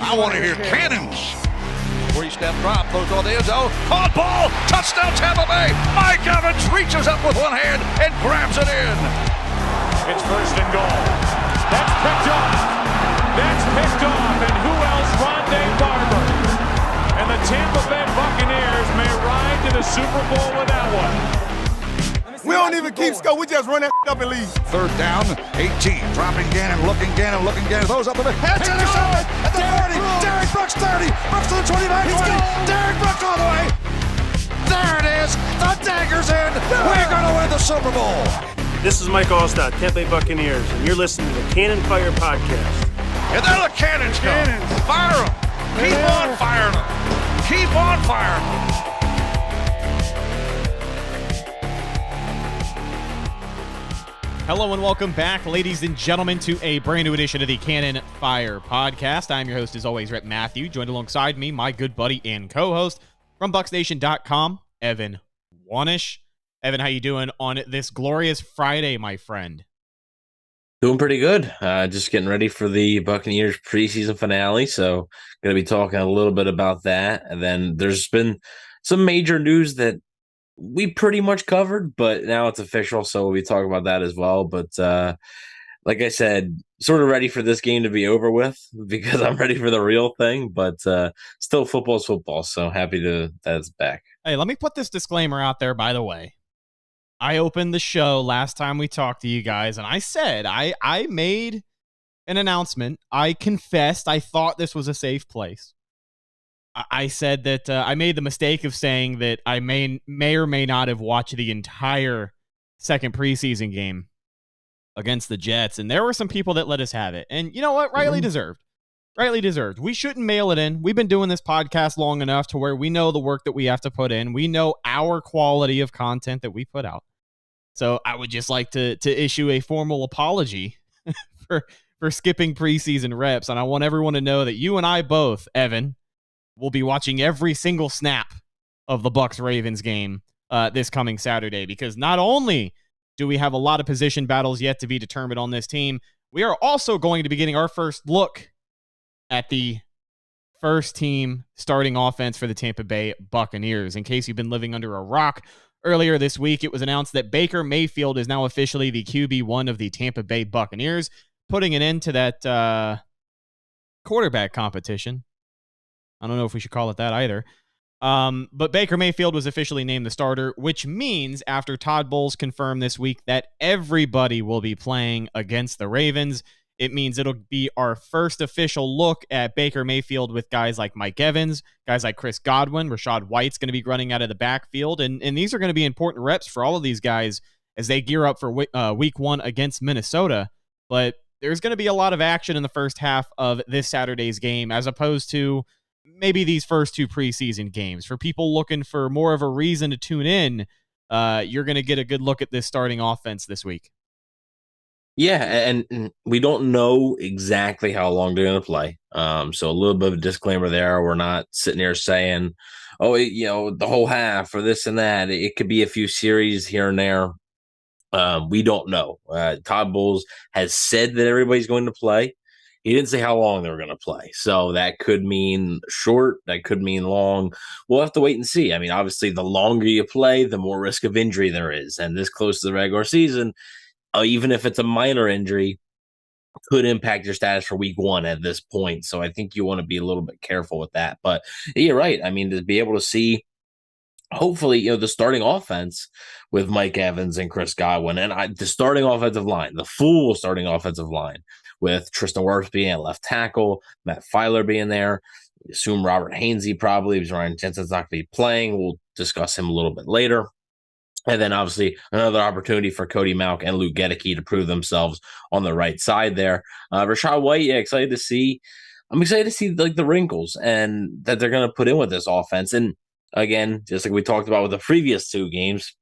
I want to hear cannons. Three-step drop, throws on the end zone. Caught ball, touchdown Tampa Bay. Mike Evans reaches up with one hand and grabs it in. It's first and goal. That's picked off. And who else? Rondé Barber. And the Tampa Bay Buccaneers may ride to the Super Bowl with that one. We don't even keep score. We just run that up and leave. Third down, 18. Dropping Gannon, looking Gannon. Throws up the middle. Heads intercepted at the 40. Derek Brooks 30. Brooks to the 25, 20. Derek Brooks all the way. There it is. The dagger's in. We're going to win the Super Bowl. This is Mike Allstott, Tampa Bay Buccaneers, and you're listening to the Cannon Fire Podcast. And there the cannons go. Fire them. Keep on firing them. Keep on firing them. Hello and welcome back, ladies and gentlemen, to a brand new edition of the Cannon Fire Podcast. I'm your host, as always, Rhett Matthew, joined alongside me, my good buddy and co-host from BucsNation.com, Evan Wanish. Evan, how you doing on this glorious Friday, my friend? Doing pretty good. Just getting ready for the Buccaneers preseason finale, so going to be talking a little bit about that. And then there's been some major news that we pretty much covered, but now it's official, so we'll be talking about that as well. But like I said, sort of ready for this game to be over with because I'm ready for the real thing, but still football's football, so happy that it's back. Hey, let me put this disclaimer out there, by the way. I opened the show last time we talked to you guys, and I said I made an announcement. I confessed I thought this was a safe place. I said that I made the mistake of saying that I may or may not have watched the entire second preseason game against the Jets, and there were some people that let us have it. And you know what? Rightly deserved. Rightly deserved. We shouldn't mail it in. We've been doing this podcast long enough to where we know the work that we have to put in. We know our quality of content that we put out. So I would just like to issue a formal apology for skipping preseason reps, and I want everyone to know that you and I both, Evan, will be watching every single snap of the Bucs Ravens game this coming Saturday, because not only do we have a lot of position battles yet to be determined on this team, we are also going to be getting our first look at the first team starting offense for the Tampa Bay Buccaneers. In case you've been living under a rock, earlier this week it was announced that Baker Mayfield is now officially the QB1 of the Tampa Bay Buccaneers, putting an end to that quarterback competition. I don't know if we should call it that either. But Baker Mayfield was officially named the starter, which means after Todd Bowles confirmed this week that everybody will be playing against the Ravens, it means it'll be our first official look at Baker Mayfield with guys like Mike Evans, guys like Chris Godwin. Rashad White's going to be running out of the backfield. And these are going to be important reps for all of these guys as they gear up for week one against Minnesota. But there's going to be a lot of action in the first half of this Saturday's game, as opposed to maybe these first two preseason games. For people looking for more of a reason to tune in, you're going to get a good look at this starting offense this week. Yeah, and we don't know exactly how long they're going to play. So a little bit of a disclaimer there. We're not sitting here saying, the whole half or this and that. It could be a few series here and there. We don't know. Todd Bowles has said that everybody's going to play. He didn't say how long they were going to play. So that could mean short. That could mean long. We'll have to wait and see. I mean, obviously, the longer you play, the more risk of injury there is. And this close to the regular season, even if it's a minor injury, could impact your status for week one at this point. So I think you want to be a little bit careful with that. But you're right. I mean, to be able to see, hopefully, the starting offense with Mike Evans and Chris Godwin, and the starting offensive line, the full starting offensive line, with Tristan Wirfs being at left tackle, Matt Filer being there. We assume Robert Hainsey probably, because Ryan Jensen's not going to be playing. We'll discuss him a little bit later. And then obviously another opportunity for Cody Mauch and Luke Gedeke to prove themselves on the right side there. Rashad White, excited to see. I'm excited to see like the wrinkles and that they're going to put in with this offense. And again, just like we talked about with the previous two games,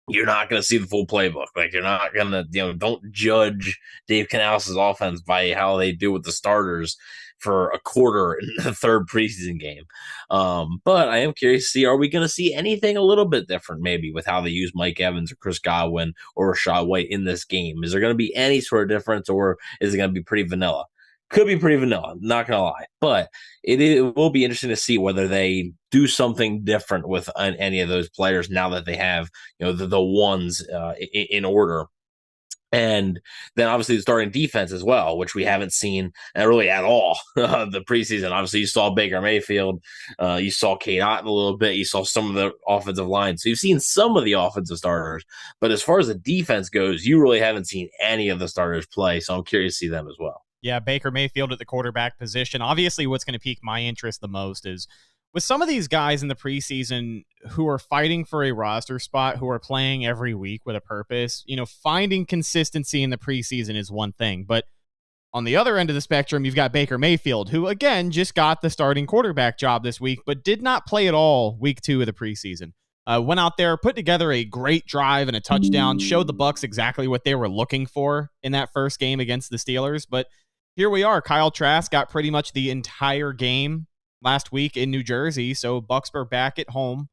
you're not going to see the full playbook. Like, you're not going to, don't judge Dave Canales' offense by how they do with the starters for a quarter in the third preseason game. But I am curious to see, are we going to see anything a little bit different maybe with how they use Mike Evans or Chris Godwin or Rashad White in this game? Is there going to be any sort of difference, or is it going to be pretty vanilla? Could be pretty vanilla, not gonna lie, but it will be interesting to see whether they do something different with any of those players now that they have the ones in order. And then obviously the starting defense as well, which we haven't seen really at all the preseason. Obviously, you saw Baker Mayfield, you saw Kate Otten a little bit, you saw some of the offensive line. So you've seen some of the offensive starters, but as far as the defense goes, you really haven't seen any of the starters play. So I'm curious to see them as well. Yeah, Baker Mayfield at the quarterback position. Obviously, what's going to pique my interest the most is with some of these guys in the preseason who are fighting for a roster spot, who are playing every week with a purpose, finding consistency in the preseason is one thing. But on the other end of the spectrum, you've got Baker Mayfield, who, again, just got the starting quarterback job this week, but did not play at all week 2 of the preseason. Went out there, put together a great drive and a touchdown, showed the Bucs exactly what they were looking for in that first game against the Steelers. But here we are. Kyle Trask got pretty much the entire game last week in New Jersey, so Bucs are back at home,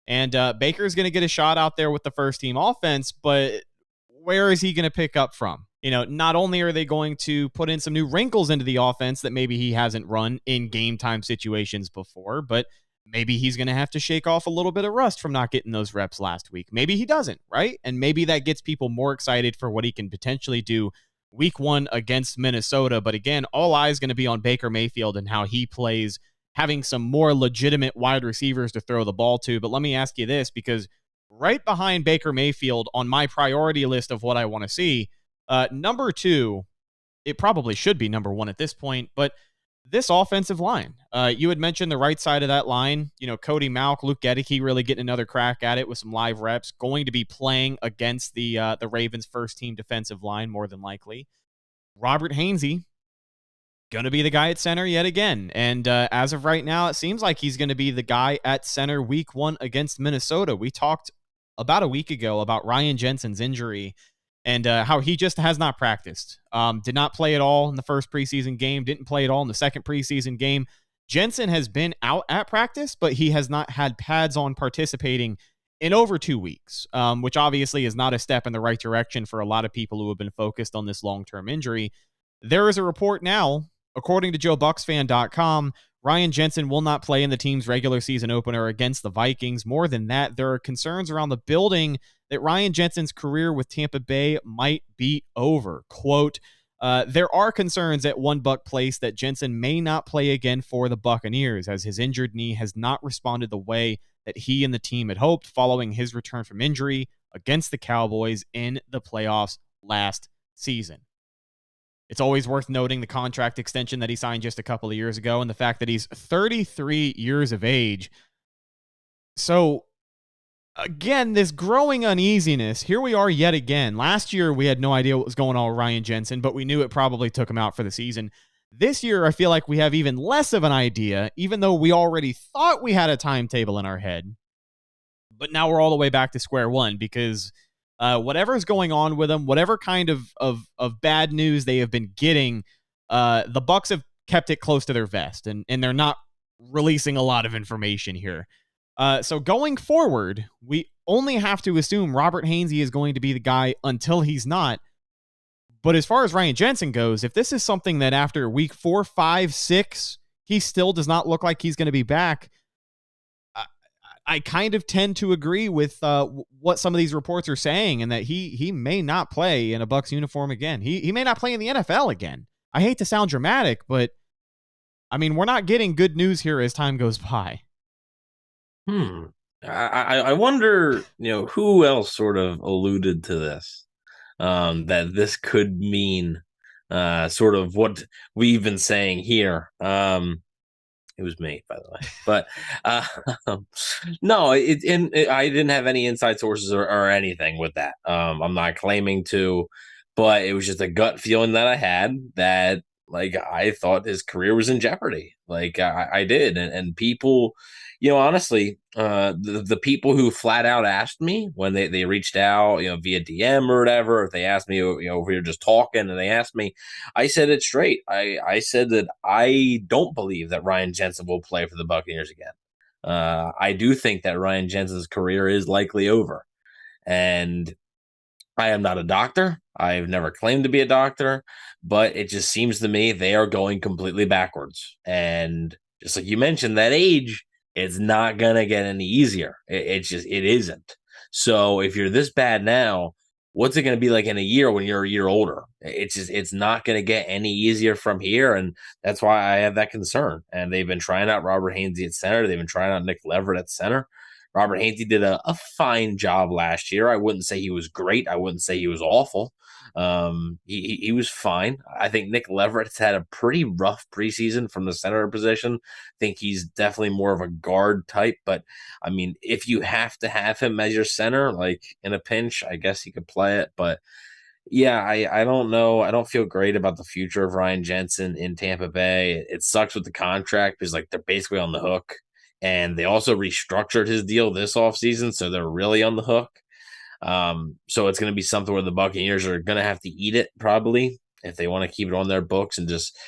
and Baker's going to get a shot out there with the first-team offense, but where is he going to pick up from? Not only are they going to put in some new wrinkles into the offense that maybe he hasn't run in game-time situations before, but maybe he's going to have to shake off a little bit of rust from not getting those reps last week. Maybe he doesn't, right? And maybe that gets people more excited for what he can potentially do week 1 against Minnesota. But again, all eyes going to be on Baker Mayfield and how he plays, having some more legitimate wide receivers to throw the ball to. But let me ask you this, because right behind Baker Mayfield on my priority list of what I want to see, number 2, it probably should be number 1 at this point, but this offensive line. You had mentioned the right side of that line, Cody Mauch, Luke Gedeke really getting another crack at it with some live reps, going to be playing against the Ravens first-team defensive line more than likely. Robert Hainsey, going to be the guy at center yet again. And as of right now, it seems like he's going to be the guy at center week 1 against Minnesota. We talked about a week ago about Ryan Jensen's injury and how he just has not practiced. Did not play at all in the first preseason game, didn't play at all in the second preseason game. Jensen has been out at practice, but he has not had pads on participating in over 2 weeks, which obviously is not a step in the right direction for a lot of people who have been focused on this long-term injury. There is a report now, according to JoeBucksFan.com, Ryan Jensen will not play in the team's regular season opener against the Vikings. More than that, there are concerns around the building that Ryan Jensen's career with Tampa Bay might be over. Quote, there are concerns at One Buck Place that Jensen may not play again for the Buccaneers, as his injured knee has not responded the way that he and the team had hoped following his return from injury against the Cowboys in the playoffs last season. It's always worth noting the contract extension that he signed just a couple of years ago and the fact that he's 33 years of age. So, again, this growing uneasiness, here we are yet again. Last year, we had no idea what was going on with Ryan Jensen, but we knew it probably took him out for the season. This year, I feel like we have even less of an idea, even though we already thought we had a timetable in our head. But now we're all the way back to square one because whatever's going on with him, whatever kind of bad news they have been getting, the Bucs have kept it close to their vest, and they're not releasing a lot of information here. So going forward, we only have to assume Robert Hainsey is going to be the guy until he's not. But as far as Ryan Jensen goes, if this is something that after week 4, 5, 6, he still does not look like he's going to be back, I kind of tend to agree with what some of these reports are saying, and that he may not play in a Bucs uniform again. He may not play in the NFL again. I hate to sound dramatic, but I mean, we're not getting good news here as time goes by. I wonder, who else sort of alluded to this, that this could mean sort of what we've been saying here. It was me, by the way, but no, I didn't have any inside sources or anything with that. I'm not claiming to, but it was just a gut feeling that I had that, like, I thought his career was in jeopardy. Like I did. And people, honestly, the people who flat out asked me when they reached out, via DM or whatever, if they asked me, if we were just talking and they asked me, I said it straight. I said that I don't believe that Ryan Jensen will play for the Buccaneers again. I do think that Ryan Jensen's career is likely over. And I am not a doctor. I've never claimed to be a doctor, but it just seems to me they are going completely backwards. And just like you mentioned, that age, it's not going to get any easier. It isn't. So if you're this bad now, what's it going to be like in a year when you're a year older? It's not going to get any easier from here. And that's why I have that concern. And they've been trying out Robert Hainsey at center. They've been trying out Nick Leverett at center. Robert Hainsey did a fine job last year. I wouldn't say he was great. I wouldn't say he was awful. He was fine. I think Nick Leverett's had a pretty rough preseason from the center position. I think he's definitely more of a guard type. But, I mean, if you have to have him as your center, like in a pinch, I guess he could play it. But, yeah, I don't know. I don't feel great about the future of Ryan Jensen in Tampa Bay. It sucks with the contract because, like, they're basically on the hook. And they also restructured his deal this offseason, so they're really on the hook. So it's going to be something where the Buccaneers are going to have to eat it probably if they want to keep it on their books and just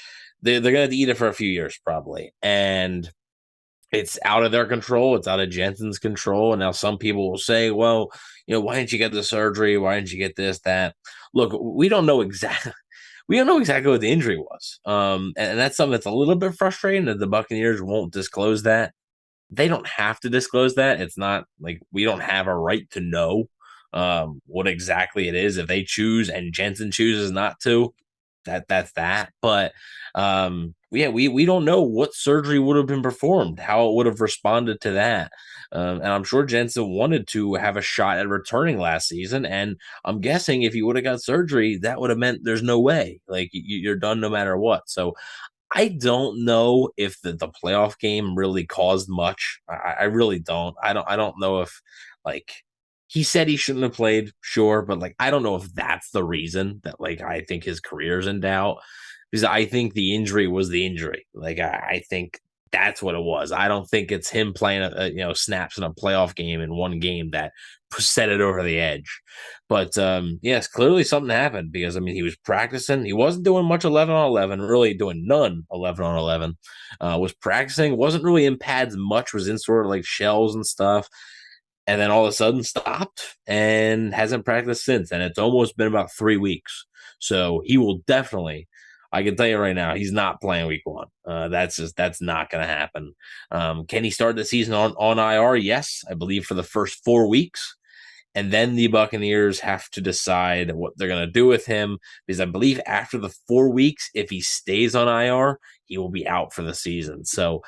they're going to have to eat it for a few years probably. And it's out of their control. It's out of Jensen's control. And now some people will say, well, why didn't you get the surgery? Why didn't you get this, that? Look, we don't know exactly. We don't know exactly what the injury was. And that's something that's a little bit frustrating that the Buccaneers won't disclose that. They don't have to disclose that. It's not like we don't have a right to know what exactly it is. If they choose and Jensen chooses not to, that's that. But we don't know what surgery would have been performed, how it would have responded to that. And I'm sure Jensen wanted to have a shot at returning last season. And I'm guessing if he would have got surgery, that would have meant there's no way. Like you're done no matter what. So I don't know if the playoff game really caused much. I really don't. I don't know if like he said he shouldn't have played, sure, but like I don't know if that's the reason that like I think his career's in doubt because I think the injury was the injury. Like I think that's what it was. I don't think it's him playing snaps in a playoff game in one game that set it over the edge. But yes, clearly something happened because I mean he was practicing. He wasn't doing much 11 on 11, really doing none 11 on 11. Was practicing, wasn't really in pads much, was in sort of like shells and stuff. And then all of a sudden stopped and hasn't practiced since. And it's almost been about 3 weeks. So he will definitely, I can tell you right now, he's not playing week 1. That's not going to happen. Can he start the season on IR? Yes, I believe for the first 4 weeks. And then the Buccaneers have to decide what they're going to do with him because I believe after the 4 weeks, if he stays on IR, he will be out for the season. So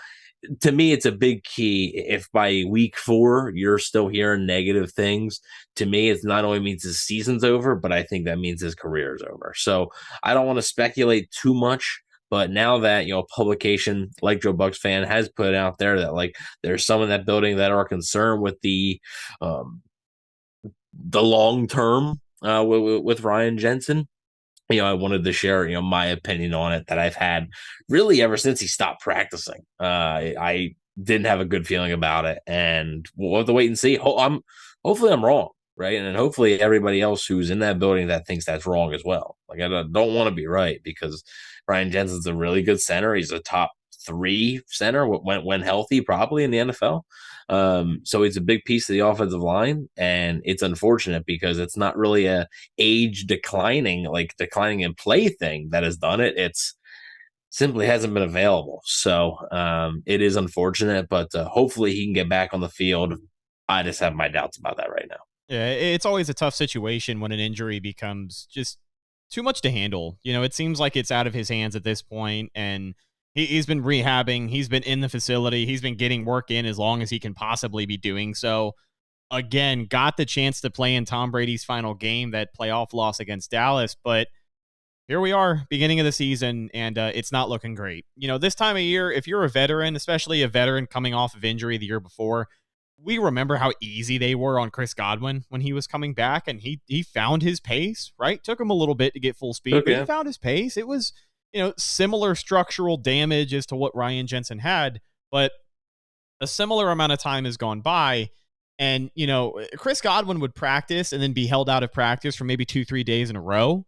to me, it's a big key. If by week 4 you're still hearing negative things, to me, it not only means his season's over, but I think that means his career is over. So I don't want to speculate too much. But now that, a publication like Joe Bucs Fan has put out there that like there's some in that building that are concerned with the long term with Ryan Jensen. I wanted to share, my opinion on it that I've had really ever since he stopped practicing. I didn't have a good feeling about it, and we'll have to wait and see. Hopefully I'm wrong, right? And then hopefully everybody else who's in that building that thinks that's wrong as well. Like I don't want to be right because Ryan Jensen's a really good center. He's a top 3 center when healthy, probably in the NFL. So it's a big piece of the offensive line, and it's unfortunate because it's not really a age declining in play thing that has done it. It's simply hasn't been available. So it is unfortunate, but hopefully he can get back on the field. I just have my doubts about that right now. Yeah, it's always a tough situation when an injury becomes just too much to handle. It seems like it's out of his hands at this point, and he's been rehabbing. He's been in the facility. He's been getting work in as long as he can possibly be doing so. Again, got the chance to play in Tom Brady's final game, that playoff loss against Dallas. But here we are, beginning of the season, and it's not looking great. This time of year, if you're a veteran, especially a veteran coming off of injury the year before, we remember how easy they were on Chris Godwin when he was coming back, and he found his pace, right? Took him a little bit to get full speed, but he found his pace. It was similar structural damage as to what Ryan Jensen had, but a similar amount of time has gone by. And, Chris Godwin would practice and then be held out of practice for maybe 2-3 days in a row.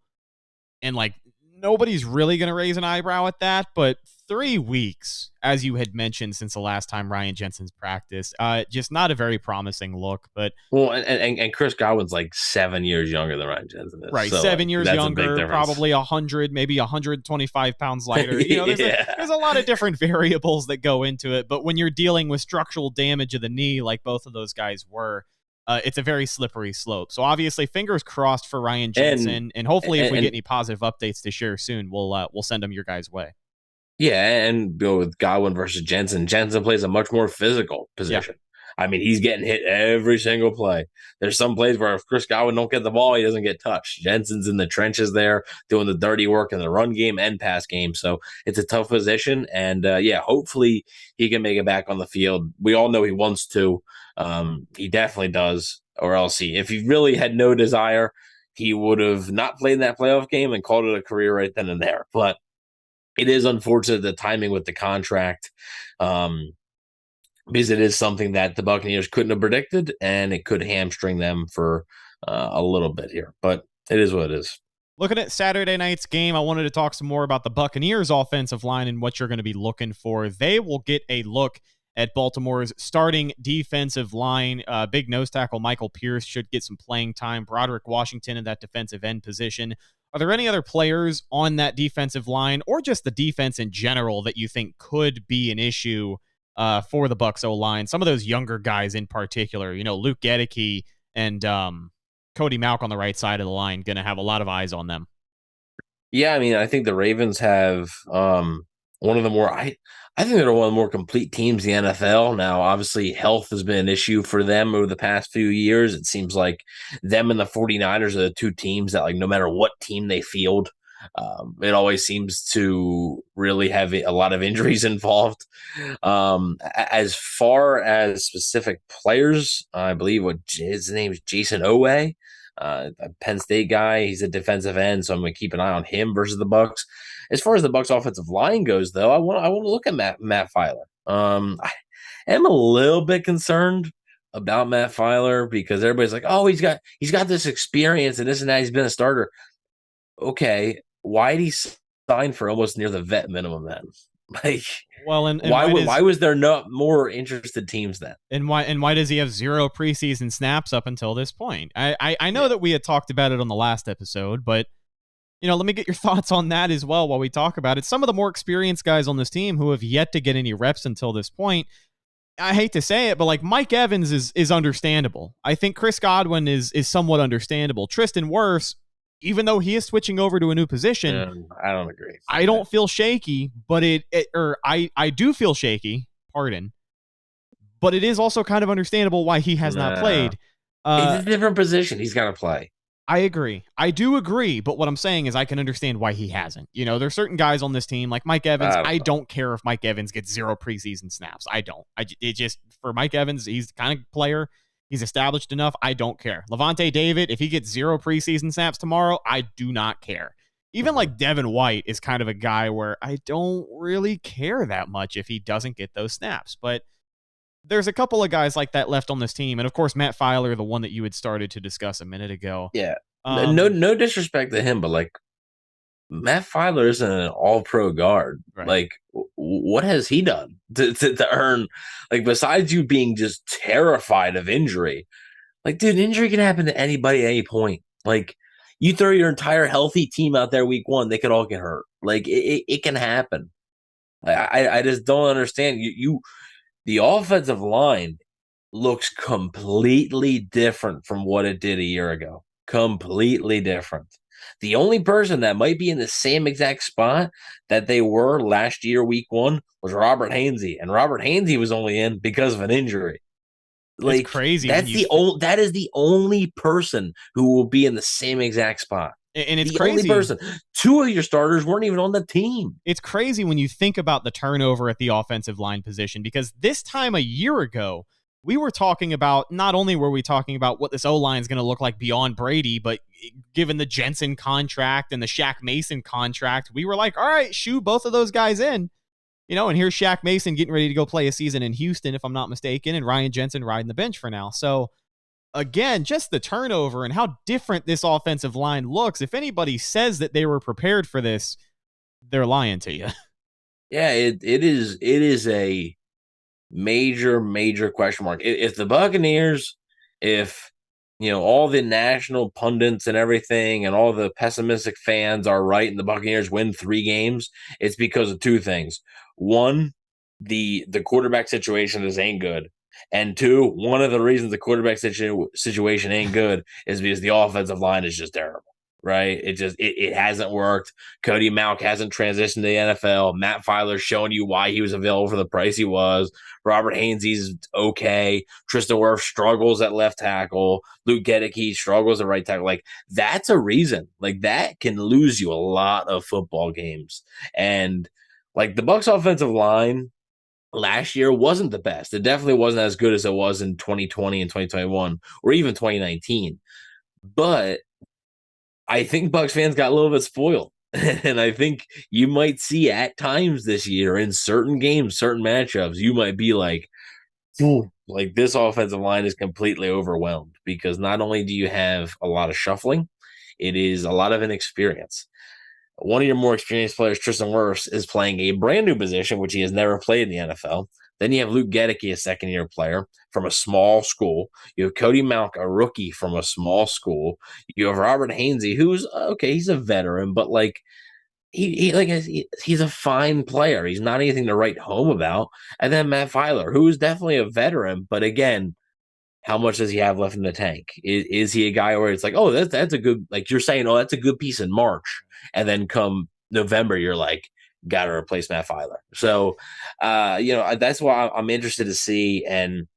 And like, nobody's really going to raise an eyebrow at that. But 3 weeks, as you had mentioned, since the last time Ryan Jensen's practiced. Just not a very promising look, but well, and Chris Godwin's like 7 years younger than Ryan Jensen is. right, so 7 years that's a big younger, difference. probably 100, maybe 125 pounds lighter. You know, Yeah. there's a lot of different variables that go into it, but when you're dealing with structural damage of the knee, like both of those guys were, it's a very slippery slope. So obviously, fingers crossed for Ryan Jensen, and hopefully, if we get any positive updates to share soon, we'll send them your guys' way. Yeah, and go with Godwin versus Jensen. Jensen plays a much more physical position. Yeah. I mean, he's getting hit every single play. There's some plays where if Chris Godwin don't get the ball, he doesn't get touched. Jensen's in the trenches there, doing the dirty work in the run game and pass game. So it's a tough position. And hopefully he can make it back on the field. We all know he wants to. He definitely does. Or else if he really had no desire, he would have not played in that playoff game and called it a career right then and there. But it is unfortunate, the timing with the contract, because it is something that the Buccaneers couldn't have predicted, and it could hamstring them for a little bit here. But it is what it is. Looking at Saturday night's game, I wanted to talk some more about the Buccaneers' offensive line and what you're going to be looking for. They will get a look at Baltimore's starting defensive line. Big nose tackle Michael Pierce should get some playing time. Broderick Washington in that defensive end position. Are there any other players on that defensive line, or just the defense in general, that you think could be an issue for the Bucs O-line? Some of those younger guys in particular, Luke Gedeke and Cody Mauch on the right side of the line, going to have a lot of eyes on them. Yeah, I mean, I think the Ravens have one of the more I think they're one of the more complete teams in the NFL. Now, obviously, health has been an issue for them over the past few years. It seems like them and the 49ers are the two teams that, like, no matter what team they field, it always seems to really have a lot of injuries involved. As far as specific players, I believe his name is Jason Owe, a Penn State guy. He's a defensive end, so I'm going to keep an eye on him versus the Bucs. As far as the Bucs offensive line goes, though, I want to look at Matt Filer. I am a little bit concerned about Matt Filer because everybody's like, "Oh, he's got this experience and this and that. He's been a starter." Okay, why did he sign for almost near the vet minimum then? Like, well, and why was there not more interested teams then? And why does he have 0 preseason snaps up until this point? I know that we had talked about it on the last episode, but let me get your thoughts on that as well while we talk about it. Some of the more experienced guys on this team who have yet to get any reps until this point, I hate to say it, but like Mike Evans is understandable. I think Chris Godwin is somewhat understandable. Tristan Wirfs, even though he is switching over to a new position, I don't agree. I don't feel shaky, but I do feel shaky, pardon, but it is also kind of understandable why he has not played. It's a different position he's got to play. I agree. I do agree, but what I'm saying is I can understand why he hasn't. There's certain guys on this team, like Mike Evans. I don't care if Mike Evans gets 0 preseason snaps. I don't. For Mike Evans, he's the kind of player, he's established enough. I don't care. Levante David, if he gets 0 preseason snaps tomorrow, I do not care. Even like Devin White is kind of a guy where I don't really care that much if he doesn't get those snaps. But there's a couple of guys like that left on this team. And of course, Matt Filer, the one that you had started to discuss a minute ago. Yeah. No disrespect to him, but like Matt Filer isn't an all-pro guard. Right. Like, what has he done to earn, like, besides you being just terrified of injury? Like, dude, injury can happen to anybody at any point. Like, you throw your entire healthy team out there week 1, they could all get hurt. Like, it can happen. I just don't understand. The offensive line looks completely different from what it did a year ago. Completely different. The only person that might be in the same exact spot that they were last year, week 1, was Robert Hainsey. And Robert Hainsey was only in because of an injury. Like, it's crazy. That is the only person who will be in the same exact spot. And it's the crazy. Only person. 2 of your starters weren't even on the team. It's crazy when you think about the turnover at the offensive line position, because this time a year ago, we were talking about, not only were we talking about what this O-line is going to look like beyond Brady, but given the Jensen contract and the Shaq Mason contract, we were like, all right, shoe both of those guys in. And here's Shaq Mason getting ready to go play a season in Houston, if I'm not mistaken, and Ryan Jensen riding the bench for now. So, again, just the turnover and how different this offensive line looks. If anybody says that they were prepared for this, they're lying to you. Yeah, it is a major question mark. If the Buccaneers, if all the national pundits and everything and all the pessimistic fans are right and the Buccaneers win 3 games, it's because of 2 things. One, the quarterback situation is ain't good. And 2, one of the reasons the quarterback situation ain't good is because the offensive line is just terrible. Right? It hasn't worked. Cody Mauch hasn't transitioned to the NFL. Matt Filer's showing you why he was available for the price he was. Robert Hainsey's okay. Tristan Wirfs struggles at left tackle. Luke Gedeke struggles at right tackle. Like, that's a reason. Like, that can lose you a lot of football games. And, like, the Bucs offensive line last year wasn't the best. It definitely wasn't as good as it was in 2020 and 2021 or even 2019. But I think Bucs fans got a little bit spoiled. And I think you might see at times this year in certain games, certain matchups, you might be like, this offensive line is completely overwhelmed because not only do you have a lot of shuffling, it is a lot of inexperience. One of your more experienced players, Tristan Wirfs, is playing a brand new position, which he has never played in the NFL. Then you have Luke Gedeke, a second-year player from a small school. You have Cody Mauch, a rookie from a small school. You have Robert Hainsey, who's, okay, he's a veteran, but, like, he's a fine player. He's not anything to write home about. And then Matt Filer, who is definitely a veteran, but again, how much does he have left in the tank? Is he a guy where it's like, oh, that's a good, like you're saying, oh, that's a good piece in March, and then come November, you're like, got to replace Matt Filer. So, that's why I'm interested to see. And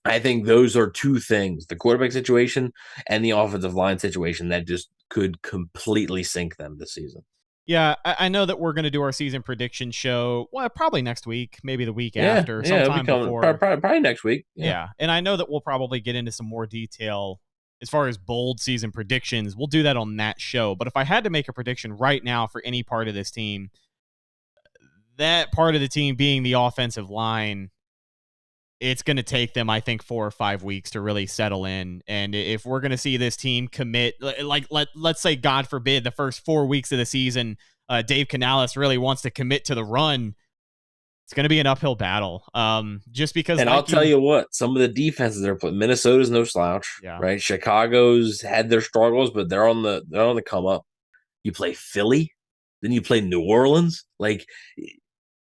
I think those are 2 things: the quarterback situation and the offensive line situation that just could completely sink them this season. Yeah, I know that we're going to do our season prediction show, well, probably next week, maybe the week Yeah, after, yeah, sometime before. Probably next week. Yeah, and I know that we'll probably get into some more detail as far as bold season predictions. We'll do that on that show. But if I had to make a prediction right now for any part of this team, that part of the team being the offensive line, it's going to take them, I think, 4 or 5 weeks to really settle in. And if we're going to see this team commit, like let's say, God forbid, the first 4 weeks of the season, Dave Canales really wants to commit to the run, it's going to be an uphill battle. Just because, and I'll tell you what, some of the defenses they're playing, Minnesota's no slouch, right? Chicago's had their struggles, but they're on the come up. You play Philly, then you play New Orleans. Like,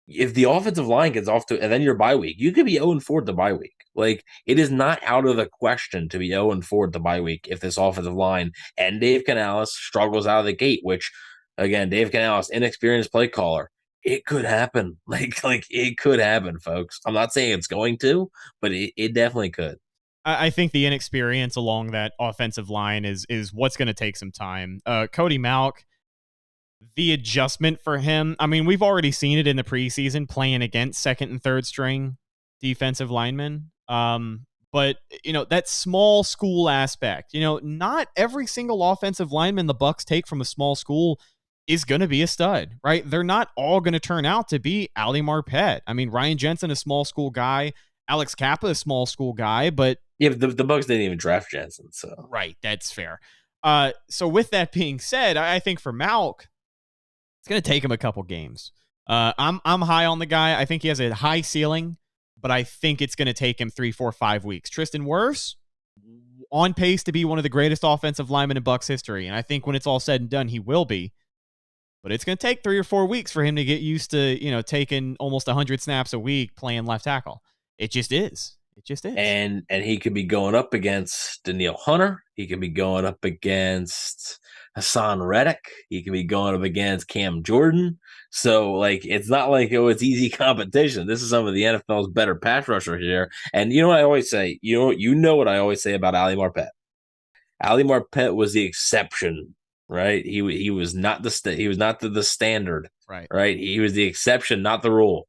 if the offensive line gets off to, and then your bye week, you could be 0-4 at the bye week. Like, it is not out of the question to be 0-4 at the bye week if this offensive line and Dave Canales struggles out of the gate, which, again, Dave Canales, inexperienced play caller, it could happen. Like it could happen, folks. I'm not saying it's going to, but it definitely could. I think the inexperience along that offensive line is what's going to take some time. Cody Mauch, the adjustment for him, I mean, we've already seen it in the preseason playing against second and third string defensive linemen. But, that small school aspect, not every single offensive lineman the Bucs take from a small school is going to be a stud, right? They're not all going to turn out to be Ali Marpet. I mean, Ryan Jensen, a small school guy, Alex Kappa, a small school guy, but yeah, but the Bucs didn't even draft Jensen, so right, that's fair. So with that being said, I think for Mauch, it's going to take him a couple games. I'm high on the guy. I think he has a high ceiling, but I think it's going to take him 3, 4, 5 weeks. Tristan Wirfs, on pace to be one of the greatest offensive linemen in Bucs history, and I think when it's all said and done, he will be. But it's going to take 3 or 4 weeks for him to get used to, taking almost 100 snaps a week playing left tackle. It just is. It just is. And he could be going up against Danielle Hunter. He could be going up against Hassan Reddick. He could be going up against Cam Jordan. So, like, it's not like, it's easy competition. This is some of the NFL's better pass rushers here. And you know what I always say? You know what I always say about Ali Marpet? Ali Marpet was the exception. Right, he was not the standard. Right, he was the exception, not the rule.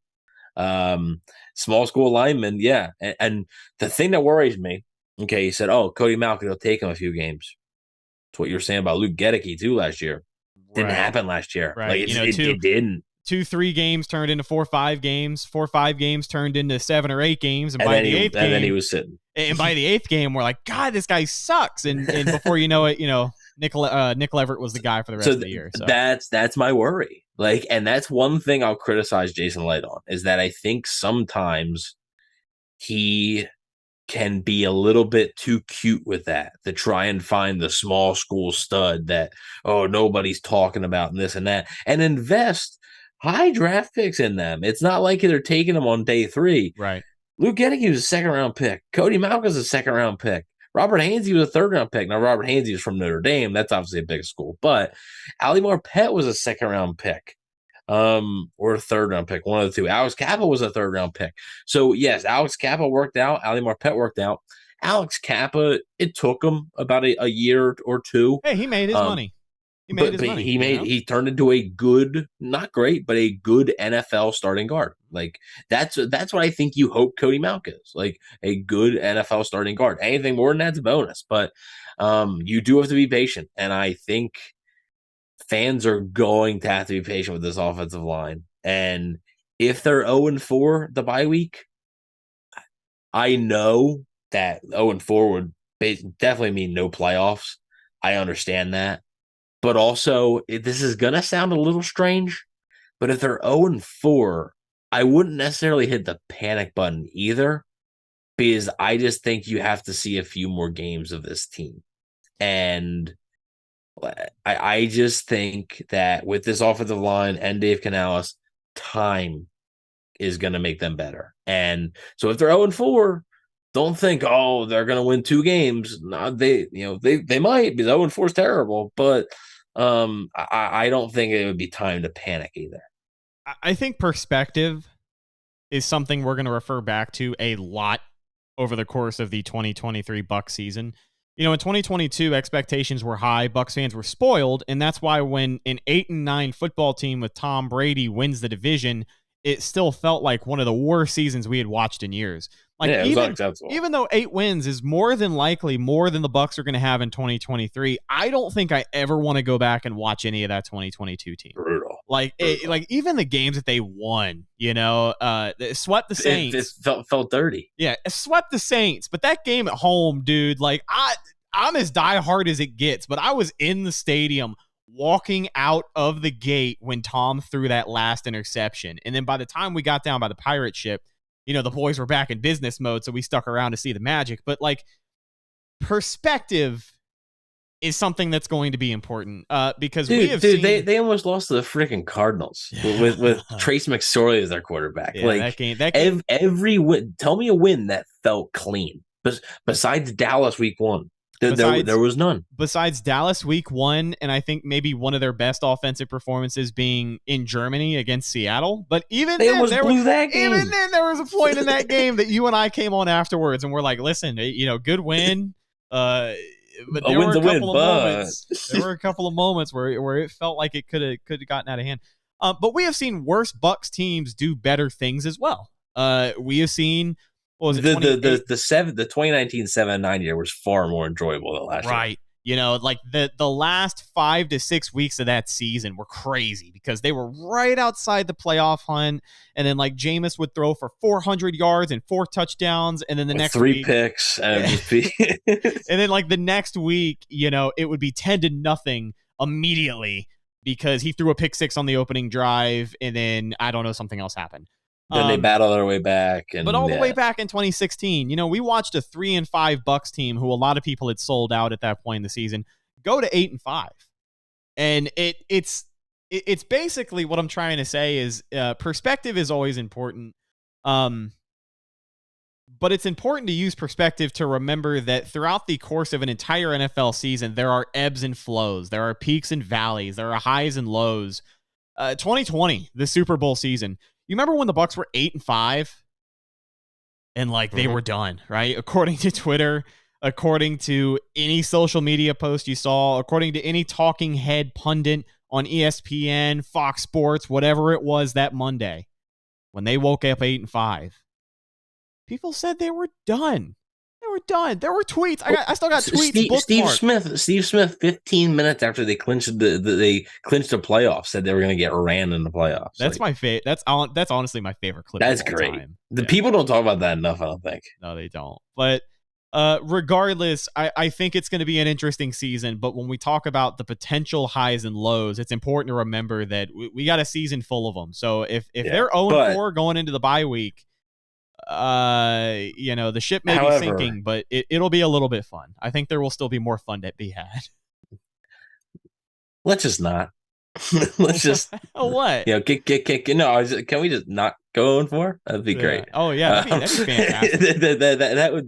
Small school lineman, yeah. And the thing that worries me, okay, he said, "Oh, Cody Mauch will take him a few games." That's what you were saying about Luke Gedeke too last year. Didn't happen last year. Right, like it didn't. 2-3 games turned into 4-5 games. 4-5 games turned into 7 or 8 games, and by the eighth game, then he was sitting. And by the 8th game, we're like, God, this guy sucks. And before you know it, Nick Leverett was the guy for the rest of the year. So that's my worry. Like, and that's one thing I'll criticize Jason Light on, is that I think sometimes he can be a little bit too cute with that, to try and find the small school stud that, nobody's talking about and this and that, and invest high draft picks in them. It's not like they're taking them on day 3. Right. Luke Gedeke was a 2nd-round pick. Cody Mauch was a 2nd-round pick. Robert Hainsey was a 3rd-round pick. Now, Robert Hainsey was from Notre Dame. That's obviously a big school. But Ali Marpet was a 2nd-round pick. Or a 3rd-round pick, one of the two. Alex Kappa was a 3rd-round pick. So, yes, Alex Kappa worked out. Ali Marpet worked out. Alex Kappa, it took him about a year or 2. Hey, he made his money. He turned into a good, not great, but a good NFL starting guard. Like, that's what I think you hope Cody Mauch is, like a good NFL starting guard. Anything more than that's a bonus, but you do have to be patient, and I think fans are going to have to be patient with this offensive line. And if they're 0-4 the bye week, I know that 0-4 would definitely mean no playoffs. I understand that. But also, this is going to sound a little strange, but if they're 0-4, I wouldn't necessarily hit the panic button either, because I just think you have to see a few more games of this team. And I just think that with this offensive line and Dave Canales, time is going to make them better. And so if they're 0-4, don't think, they're going to win 2 games. No, they might, because 0-4 is terrible, but I don't think it would be time to panic either. I think perspective is something we're going to refer back to a lot over the course of the 2023 Bucs season. In 2022, expectations were high. Bucs fans were spoiled, and that's why when an 8-9 football team with Tom Brady wins the division, it still felt like one of the worst seasons we had watched in years. Like, even though 8 wins is more than likely more than the Bucs are going to have in 2023, I don't think I ever want to go back and watch any of that 2022 team. Brutal. Like even the games that they won, swept the Saints. It felt dirty. Yeah, it swept the Saints, but that game at home, dude, like I'm as diehard as it gets, but I was in the stadium walking out of the gate when Tom threw that last interception. And then by the time we got down by the pirate ship, the boys were back in business mode, so we stuck around to see the magic. But, like, perspective is something that's going to be important because we have seen... They almost lost to the freaking Cardinals with Trace McSorley as their quarterback. Yeah, like, that game. Every win, tell me a win that felt clean. Besides Dallas week 1. There was none. Besides Dallas week 1, and I think maybe one of their best offensive performances being in Germany against Seattle. But even then, there was a point in that game that you and I came on afterwards, and we're like, listen, good win. But there were a couple of moments where it felt like it could have gotten out of hand. But we have seen worse Bucs teams do better things as well. We have seen... What was it, the 2019 7-9 year was far more enjoyable than last year. Right. Like the last 5 to 6 weeks of that season were crazy because they were right outside the playoff hunt. And then like Jameis would throw for 400 yards and 4 touchdowns. And then the next 3 week, picks. And then like the next week, it would be 10-0 immediately because he threw a pick 6 on the opening drive. And then I don't know, something else happened. Then they battle their way back. But the way back in 2016, we watched a 3-5 Bucs team who a lot of people had sold out at that point in the season go to 8-5. And it's basically what I'm trying to say is perspective is always important. But it's important to use perspective to remember that throughout the course of an entire NFL season, there are ebbs and flows. There are peaks and valleys. There are highs and lows. 2020, the Super Bowl season. You remember when the Bucs were 8-5 and like they were done, right? According to Twitter, according to any social media post you saw, according to any talking head pundit on ESPN, Fox Sports, whatever it was that Monday, when they woke up 8-5, people said they were done. They were done. There were tweets. I still got tweets. Steve Smith, 15 minutes after they clinched the playoffs, said they were going to get ran in the playoffs. That's my favorite. That's honestly my favorite clip. That's great. Time. The people don't talk about that enough, I don't think. No, they don't. But Regardless, I think it's going to be an interesting season. But when we talk about the potential highs and lows, it's important to remember that we got a season full of them. So if they're 0-4 going into the bye week, the ship may be sinking, but it'll be a little bit fun. I think there will still be more fun to be had. Let's just not. Let's just what? Kick. No, can we just not go 0-4? That'd be great. Oh yeah, that'd be fantastic.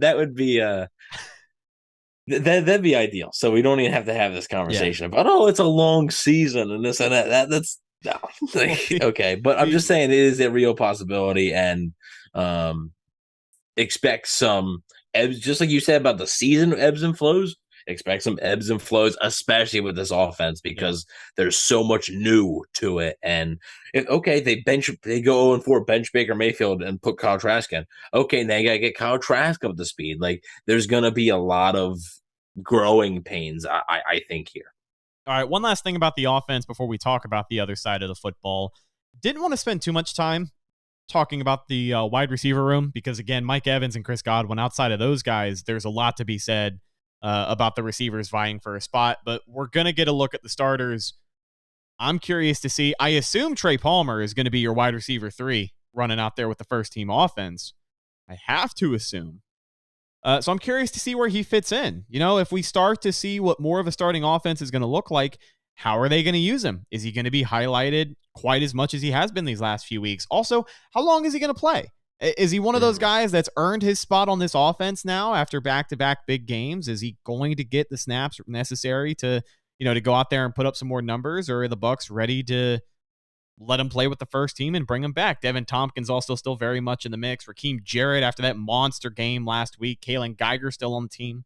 that would be that'd be ideal. So we don't even have to have this conversation about it's a long season and this and that. That's no. Okay, but I'm just saying it is a real possibility, and expect some ebbs, just like you said about the season ebbs and flows. Expect some ebbs and flows, especially with this offense, because there's so much new to it. And they go 0-4, bench Baker Mayfield and put Kyle Trask in. Okay, now you gotta get Kyle Trask up to speed. Like, there's gonna be a lot of growing pains, I think, here. All right, one last thing about the offense before we talk about the other side of the football. Didn't want to spend too much time talking about the wide receiver room because, again, Mike Evans and Chris Godwin, outside of those guys, there's a lot to be said about the receivers vying for a spot, but we're going to get a look at the starters. I'm curious to see. I assume Trey Palmer is going to be your wide receiver 3 running out there with the first team offense. I have to assume. So I'm curious to see where he fits in. If we start to see what more of a starting offense is going to look like, how are they going to use him? Is he going to be highlighted quite as much as he has been these last few weeks? Also, how long is he going to play? Is he one of those guys that's earned his spot on this offense now after back-to-back big games? Is he going to get the snaps necessary to go out there and put up some more numbers, or are the Bucs ready to let him play with the first team and bring him back? Devin Tompkins also still very much in the mix. Raheem Jarrett after that monster game last week. Kalen Geiger still on the team.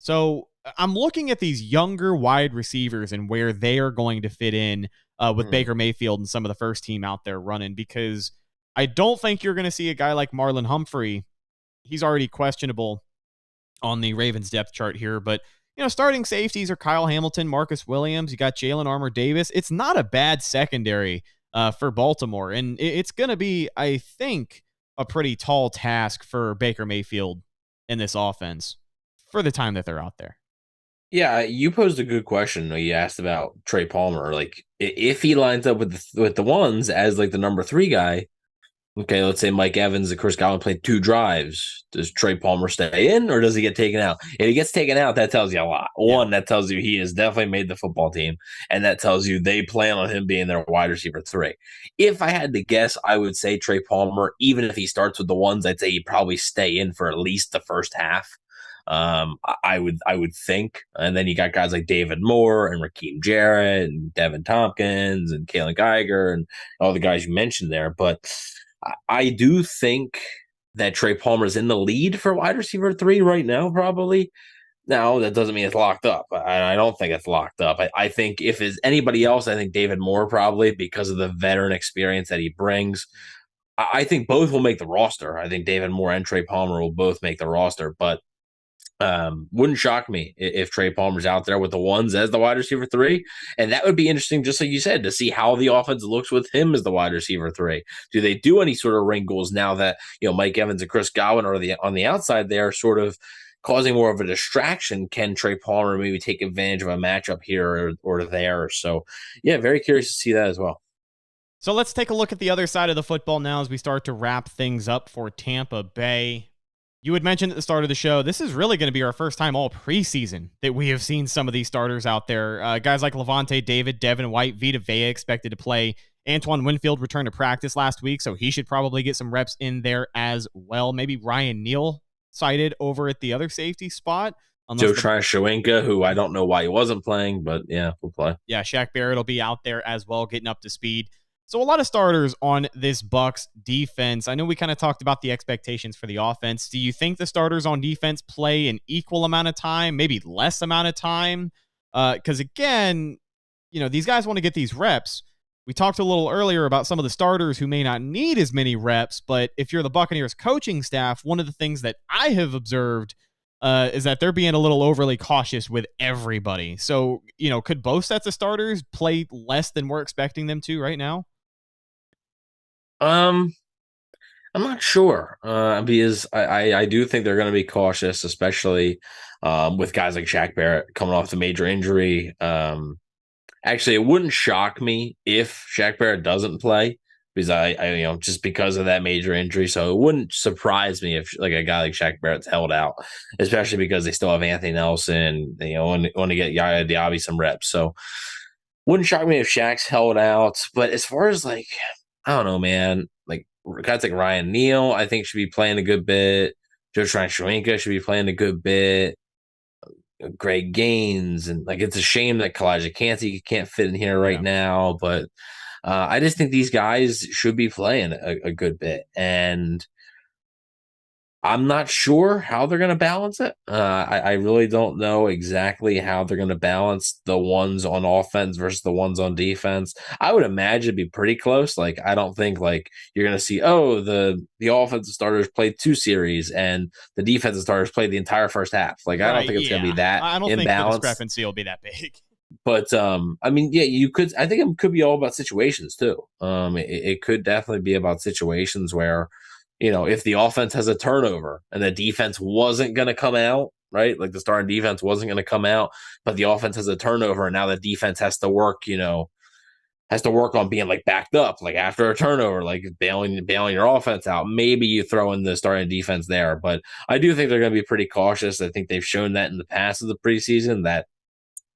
So I'm looking at these younger wide receivers and where they are going to fit in with Baker Mayfield and some of the first team out there running, because I don't think you're going to see a guy like Marlon Humphrey. He's already questionable on the Ravens depth chart here, but starting safeties are Kyle Hamilton, Marcus Williams. You got Jalen Armour-Davis. It's not a bad secondary for Baltimore, and it's going to be, I think, a pretty tall task for Baker Mayfield in this offense for the time that they're out there. Yeah, you posed a good question. You asked about Trey Palmer, like if he lines up with the ones as like the number 3 guy. Okay, let's say Mike Evans and Chris Godwin played 2 drives. Does Trey Palmer stay in, or does he get taken out? If he gets taken out, that tells you a lot. One, that tells you he has definitely made the football team, and that tells you they plan on him being their wide receiver 3. If I had to guess, I would say Trey Palmer, even if he starts with the ones, I'd say he'd probably stay in for at least the first half. I would think. And then you got guys like David Moore and Raheem Jarrett and Devin Tompkins and Kalen Geiger and all the guys you mentioned there. But I do think that Trey Palmer is in the lead for wide receiver 3 right now, probably. Now, that doesn't mean it's locked up. I don't think it's locked up. I think if it's anybody else, I think David Moore probably, because of the veteran experience that he brings. I think both will make the roster. I think David Moore and Trey Palmer will both make the roster, but wouldn't shock me if Trey Palmer's out there with the ones as the wide receiver 3. And that would be interesting, just like you said, to see how the offense looks with him as the wide receiver 3. Do they do any sort of wrinkles now that, Mike Evans and Chris Godwin are on the outside there, sort of causing more of a distraction? Can Trey Palmer maybe take advantage of a matchup here or there? So, yeah, very curious to see that as well. So let's take a look at the other side of the football now as we start to wrap things up for Tampa Bay. You had mentioned at the start of the show, this is really going to be our first time all preseason that we have seen some of these starters out there. Guys like Levante David, Devin White, Vita Vea expected to play. Antoine Winfield returned to practice last week, so he should probably get some reps in there as well. Maybe Ryan Neal cited over at the other safety spot. Joe Trashawinka, who I don't know why he wasn't playing, but yeah, we'll play. Yeah, Shaq Barrett will be out there as well, getting up to speed. So a lot of starters on this Bucs defense. I know we kind of talked about the expectations for the offense. Do you think the starters on defense play an equal amount of time, maybe less amount of time? Because again, these guys want to get these reps. We talked a little earlier about some of the starters who may not need as many reps, but if you're the Buccaneers coaching staff, one of the things that I have observed is that they're being a little overly cautious with everybody. So, could both sets of starters play less than we're expecting them to right now? I I'm not sure because I do think they're going to be cautious, especially with guys like Shaq Barrett coming off the major injury. Actually, it wouldn't shock me if Shaq Barrett doesn't play because just because of that major injury. So it wouldn't surprise me if like a guy like Shaq Barrett's held out, especially because they still have Anthony Nelson. Want to get Yaya Diaby some reps. So wouldn't shock me if Shaq's held out. But as far as like, I don't know, man. Like guys like Ryan Neal, I think should be playing a good bit. Joe Tryon-Shoyinka should be playing a good bit. Greg Gaines, and like it's a shame that Kalijah Kancey can't fit in here right now, but I just think these guys should be playing a good bit, and I'm not sure how they're going to balance it. I really don't know exactly how they're going to balance the ones on offense versus the ones on defense. I would imagine it'd be pretty close. Like, I don't think like you're going to see, the offensive starters played 2 series and the defensive starters played the entire first half. Like, I don't think it's going to be that I don't think the discrepancy will be that big. But I mean, yeah, I think it could be all about situations too. It could definitely be about situations where, if the offense has a turnover and the defense wasn't going to come out, right? Like the starting defense wasn't going to come out, but the offense has a turnover and now the defense has to work, on being like backed up, like after a turnover, like bailing your offense out. Maybe you throw in the starting defense there, but I do think they're going to be pretty cautious. I think they've shown that in the past of the preseason that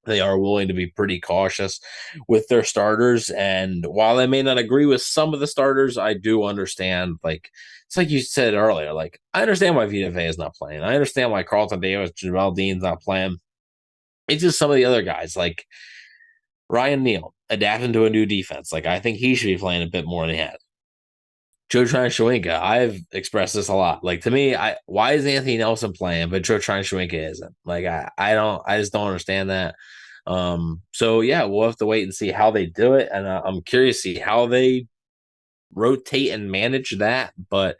they are willing to be pretty cautious with their starters. And while I may not agree with some of the starters, I do understand, like, it's like you said earlier, like, I understand why Vita Vea is not playing. I understand why Carlton Davis, Jamel Dean's not playing. It's just some of the other guys, like Ryan Neal, adapting to a new defense. Like, I think he should be playing a bit more than he had. Joe Tryon-Shoyinka, I've expressed this a lot. Like, to me, why is Anthony Nelson playing, but Joe Tryon-Shoyinka isn't? Like, I just don't understand that. So yeah, we'll have to wait and see how they do it, and I'm curious to see how they rotate and manage that. But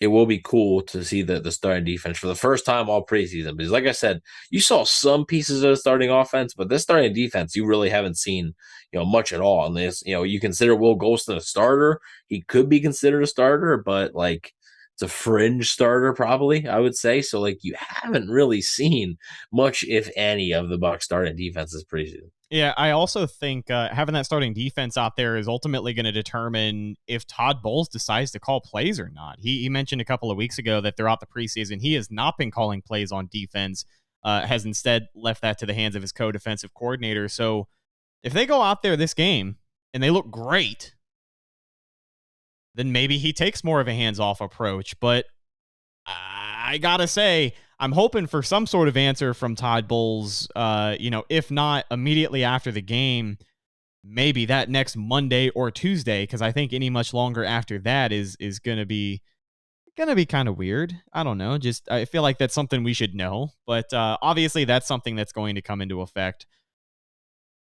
it will be cool to see the starting defense for the first time all preseason. Because like I said, you saw some pieces of the starting offense, but this starting defense, you really haven't seen, much at all. And this, you consider Will Golston a starter. He could be considered a starter, but like it's a fringe starter, probably, I would say. So like you haven't really seen much, if any, of the Bucs starting defenses preseason. Yeah, I also think having that starting defense out there is ultimately going to determine if Todd Bowles decides to call plays or not. He mentioned a couple of weeks ago that throughout the preseason, he has not been calling plays on defense, has instead left that to the hands of his co-defensive coordinator. So if they go out there this game and they look great, then maybe he takes more of a hands-off approach. But I got to say, I'm hoping for some sort of answer from Todd Bowles, if not immediately after the game, maybe that next Monday or Tuesday, because I think any much longer after that is going to be kind of weird. I don't know. Just I feel like that's something we should know. But obviously, that's something that's going to come into effect.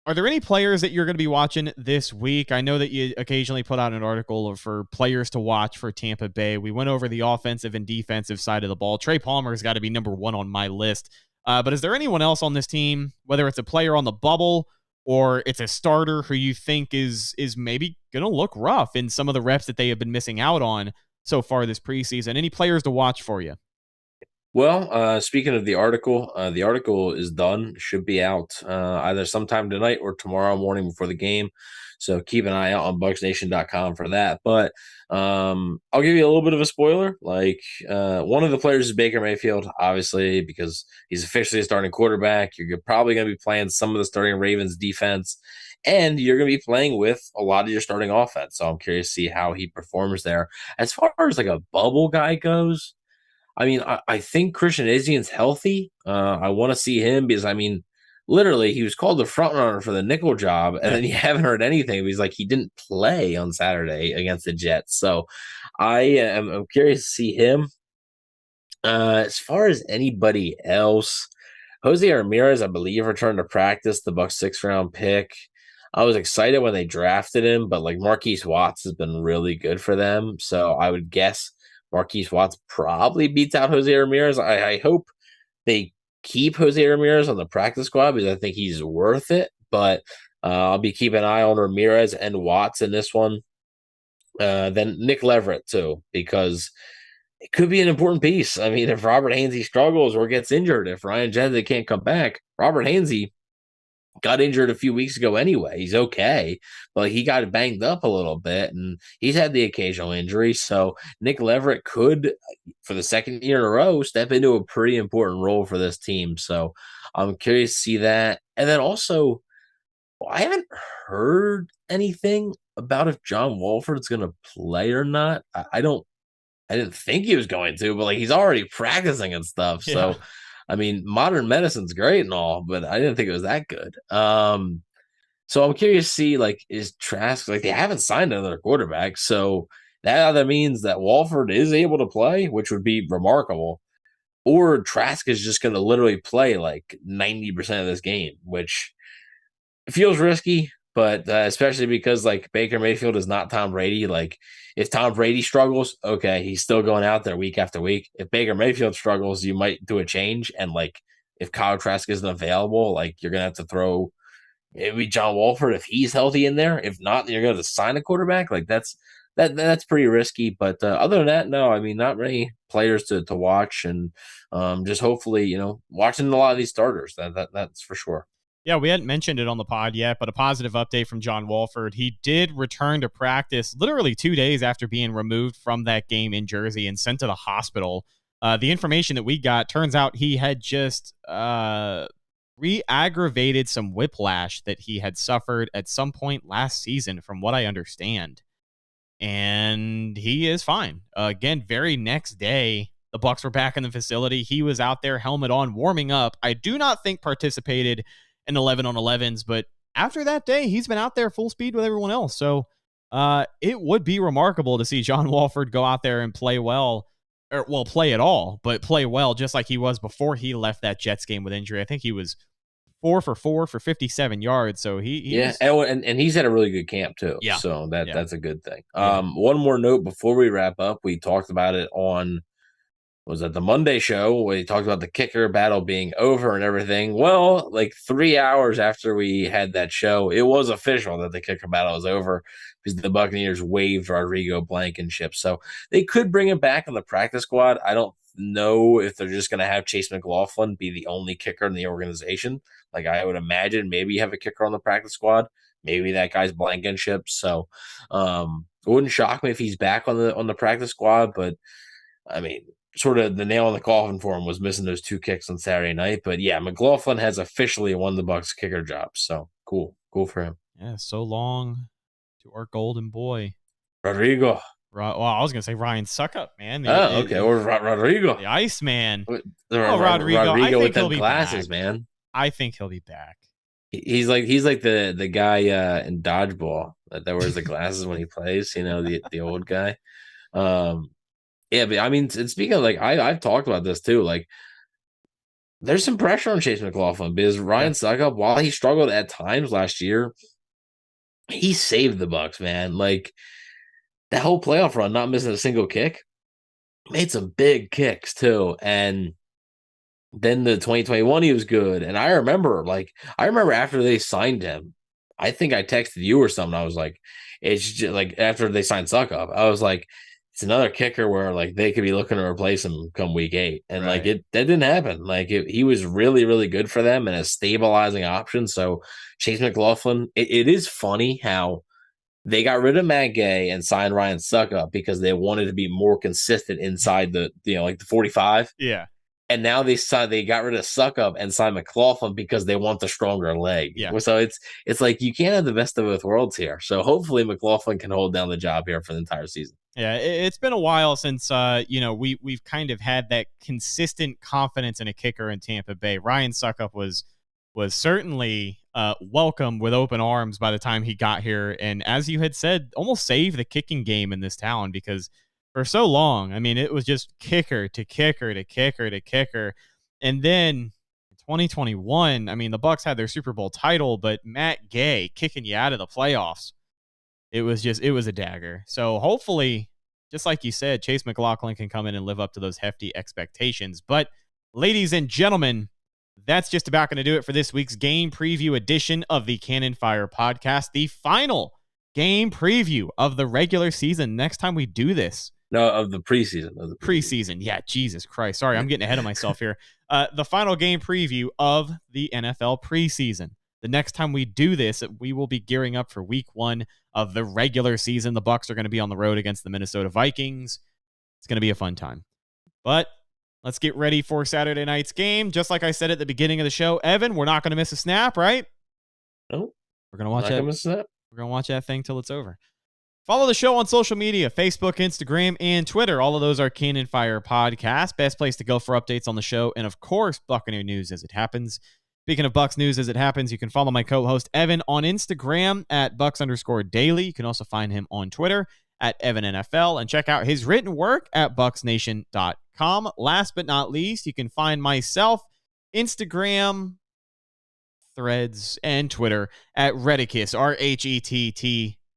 Are there any players that you're going to be watching this week? I know that you occasionally put out an article for players to watch for Tampa Bay. We went over the offensive and defensive side of the ball. Trey Palmer has got to be number 1 on my list. But is there anyone else on this team, whether it's a player on the bubble or it's a starter who you think is maybe going to look rough in some of the reps that they have been missing out on so far this preseason? Any players to watch for you? Well, speaking of the article is done. Should be out either sometime tonight or tomorrow morning before the game. So keep an eye out on BucsNation.com for that. But I'll give you a little bit of a spoiler. Like one of the players is Baker Mayfield, obviously, because he's officially a starting quarterback. You're probably going to be playing some of the starting Ravens defense, and you're going to be playing with a lot of your starting offense. So I'm curious to see how he performs there. As far as like a bubble guy goes, I mean, I think Christian Izzian's healthy. I want to see him because, I mean, literally, he was called the front runner for the nickel job, and then you haven't heard anything. He's like, he didn't play on Saturday against the Jets. So I'm curious to see him. As far as anybody else, Jose Ramirez, I believe, returned to practice, the Bucs 6th-round pick. I was excited when they drafted him, but like Marquise Watts has been really good for them. So I would guess Marquise Watts probably beats out Jose Ramirez. I hope they keep Jose Ramirez on the practice squad because I think he's worth it. But I'll be keeping an eye on Ramirez and Watts in this one. then Nick Leverett too, because it could be an important piece. I mean, if Robert Hainsey struggles or gets injured, if Ryan Jensen can't come back, Robert Hainsey got injured a few weeks ago anyway. He's okay, but he got banged up a little bit, and he's had the occasional injury. So Nick Leverett could, for the second year in a row, step into a pretty important role for this team. So I'm curious to see that. And then also, I haven't heard anything about if John Walford's going to play or not. I didn't think he was going to, but like he's already practicing and stuff. Yeah. So, I mean, modern medicine's great and all, but I didn't think it was that good. So I'm curious to see, like, is Trask, like, they haven't signed another quarterback, so that either means that Walford is able to play, which would be remarkable, or Trask is just going to literally play like 90% of this game, which feels risky, but especially because like Baker Mayfield is not Tom Brady. Like, if Tom Brady struggles, okay, he's still going out there week after week. If Baker Mayfield struggles, you might do a change. And like, if Kyle Trask isn't available, like you're gonna have to throw maybe John Walford if he's healthy in there. If not, then you're gonna have to sign a quarterback. Like that's pretty risky. But other than that, no, I mean, not many players to watch, and just hopefully, watching a lot of these starters. That's for sure. Yeah, we hadn't mentioned it on the pod yet, but a positive update from John Walford. He did return to practice literally 2 days after being removed from that game in Jersey and sent to the hospital. The information that we got, turns out he had just re-aggravated some whiplash that he had suffered at some point last season, from what I understand. And he is fine. Again, very next day, the Bucs were back in the facility. He was out there, helmet on, warming up. I do not think participated in 11-on-11s, but after that day, he's been out there full speed with everyone else. So it would be remarkable to see John Walford go out there and play well, or well, play at all, but play well, just like he was before he left that Jets game with injury. I think he was 4 for 4 for 57 yards. So he was, and he's had a really good camp too. Yeah. So that's a good thing. Yeah. One more note before we wrap up. We talked about it on, was that the Monday show where he talked about the kicker battle being over and everything. Well, like 3 hours after we had that show, it was official that the kicker battle was over because the Buccaneers waived Rodrigo Blankenship. So they could bring him back on the practice squad. I don't know if they're just going to have Chase McLaughlin be the only kicker in the organization. Like, I would imagine maybe you have a kicker on the practice squad. Maybe that guy's Blankenship. So it wouldn't shock me if he's back on the practice squad, but I mean, sort of the nail in the coffin for him was missing those 2 kicks on Saturday night. But yeah, McLaughlin has officially won the Bucs kicker job. So cool for him. Yeah, so long to our golden boy, Rodrigo. Well, I was gonna say Ryan Suckup, man. Okay, or Rodrigo, the Iceman. Rodrigo with them glasses, man. I think he'll be back. He's like the guy in dodgeball that wears the glasses when he plays. The old guy. Yeah, but I mean, speaking of, like, I've talked about this too. Like, there's some pressure on Chase McLaughlin because Ryan Suckup, while he struggled at times last year, he saved the Bucs, man. Like, that whole playoff run, not missing a single kick, made some big kicks too. And then the 2021, he was good. And I remember after they signed him, I think I texted you or something. I was like, it's just like after they signed Suckup, I was like, it's another kicker where like they could be looking to replace him come week 8. And like that didn't happen. Like he was really, really good for them and a stabilizing option. So Chase McLaughlin, it is funny how they got rid of Matt Gay and signed Ryan Suckup because they wanted to be more consistent inside the, like the 45. Yeah. And now they got rid of Suckup and signed McLaughlin because they want the stronger leg. Yeah. So it's like you can't have the best of both worlds here. So hopefully McLaughlin can hold down the job here for the entire season. Yeah, it's been a while since we've kind of had that consistent confidence in a kicker in Tampa Bay. Ryan Suckup was certainly welcome with open arms by the time he got here, and as you had said, almost saved the kicking game in this town because for so long, I mean, it was just kicker to kicker to kicker to kicker, and then in 2021, I mean, the Bucs had their Super Bowl title, but Matt Gay kicking you out of the playoffs. It was a dagger. So hopefully, just like you said, Chase McLaughlin can come in and live up to those hefty expectations. But ladies and gentlemen, that's just about going to do it for this week's game preview edition of the Cannon Fire podcast, the final game preview of the regular season next time we do this. No, of the preseason. Preseason. Yeah, Jesus Christ. Sorry, I'm getting ahead of myself here. The final game preview of the NFL preseason. The next time we do this, we will be gearing up for week 1 of the regular season. The Bucs are going to be on the road against the Minnesota Vikings. It's going to be a fun time. But let's get ready for Saturday night's game. Just like I said at the beginning of the show, Evan, we're not going to miss a snap, right? Nope. We're going to watch that. We're going to watch that thing till it's over. Follow the show on social media, Facebook, Instagram, and Twitter. All of those are Cannon Fire Podcast. Best place to go for updates on the show. And, of course, Buccaneer news as it happens. Speaking of Bucs news as it happens, you can follow my co-host Evan on Instagram at Bucs_daily. You can also find him on Twitter at EvanNFL and check out his written work at BucsNation.com. Last but not least, you can find myself, Instagram, Threads, and Twitter at Rhettakus,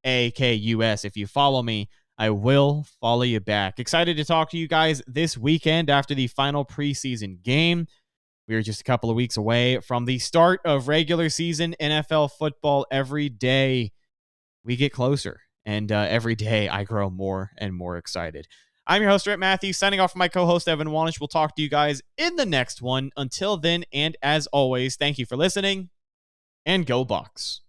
RHETTAKUS. If you follow me, I will follow you back. Excited to talk to you guys this weekend after the final preseason game. We are just a couple of weeks away from the start of regular season NFL football. Every day we get closer, and every day I grow more and more excited. I'm your host, Rhett Matthew, signing off from my co-host, Evan Wanish. We'll talk to you guys in the next one. Until then, and as always, thank you for listening, and go Bucs.